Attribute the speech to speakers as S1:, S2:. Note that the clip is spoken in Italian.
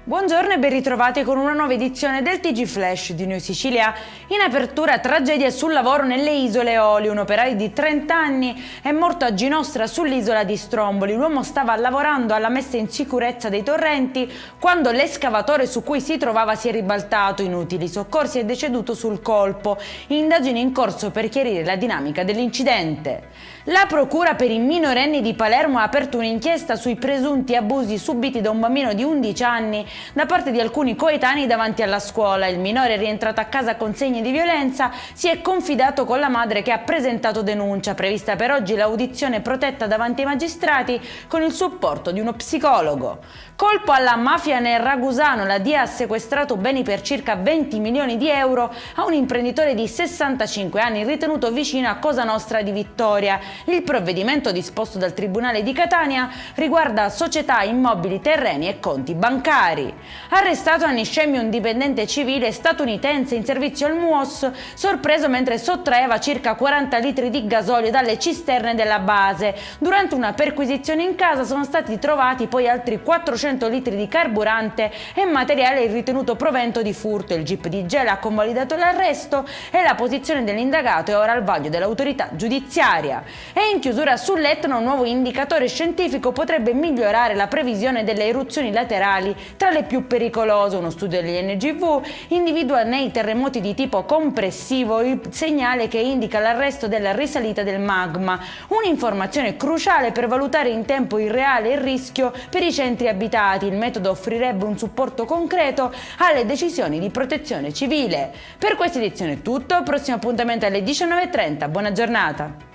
S1: Buongiorno e ben ritrovati con una nuova edizione del TG Flash di Noi Sicilia. In apertura, tragedia sul lavoro nelle isole Eolie. Un operaio di 30 anni è morto a Ginostra sull'isola di Stromboli. L'uomo stava lavorando alla messa in sicurezza dei torrenti quando l'escavatore su cui si trovava si è ribaltato. Inutili soccorsi, è deceduto sul colpo. Indagini in corso per chiarire la dinamica dell'incidente. La procura per i minorenni di Palermo ha aperto un'inchiesta sui presunti abusi subiti da un bambino di 11 anni da parte di alcuni coetanei davanti alla scuola. Il minore è rientrato a casa con segni di violenza, si è confidato con la madre che ha presentato denuncia. Prevista per oggi l'audizione protetta davanti ai magistrati con il supporto di uno psicologo. Colpo alla mafia nel Ragusano, la DIA ha sequestrato beni per circa 20 milioni di euro a un imprenditore di 65 anni ritenuto vicino a Cosa Nostra di Vittoria. Il provvedimento disposto dal Tribunale di Catania riguarda società, immobili, terreni e conti bancari. Arrestato a Niscemi un dipendente civile statunitense in servizio al MUOS, sorpreso mentre sottraeva circa 40 litri di gasolio dalle cisterne della base. Durante una perquisizione in casa sono stati trovati poi altri 400 litri di carburante e materiale ritenuto provento di furto. Il GIP di Gela ha convalidato l'arresto e la posizione dell'indagato è ora al vaglio dell'autorità giudiziaria. E in chiusura sull'Etna un nuovo indicatore scientifico potrebbe migliorare la previsione delle eruzioni laterali tra le più pericolose. Uno studio dell'INGV individua nei terremoti di tipo compressivo il segnale che indica l'arresto della risalita del magma, un'informazione cruciale per valutare in tempo reale il rischio per i centri abitati. Il metodo offrirebbe un supporto concreto alle decisioni di protezione civile. Per questa edizione è tutto, prossimo appuntamento alle 19:30, buona giornata!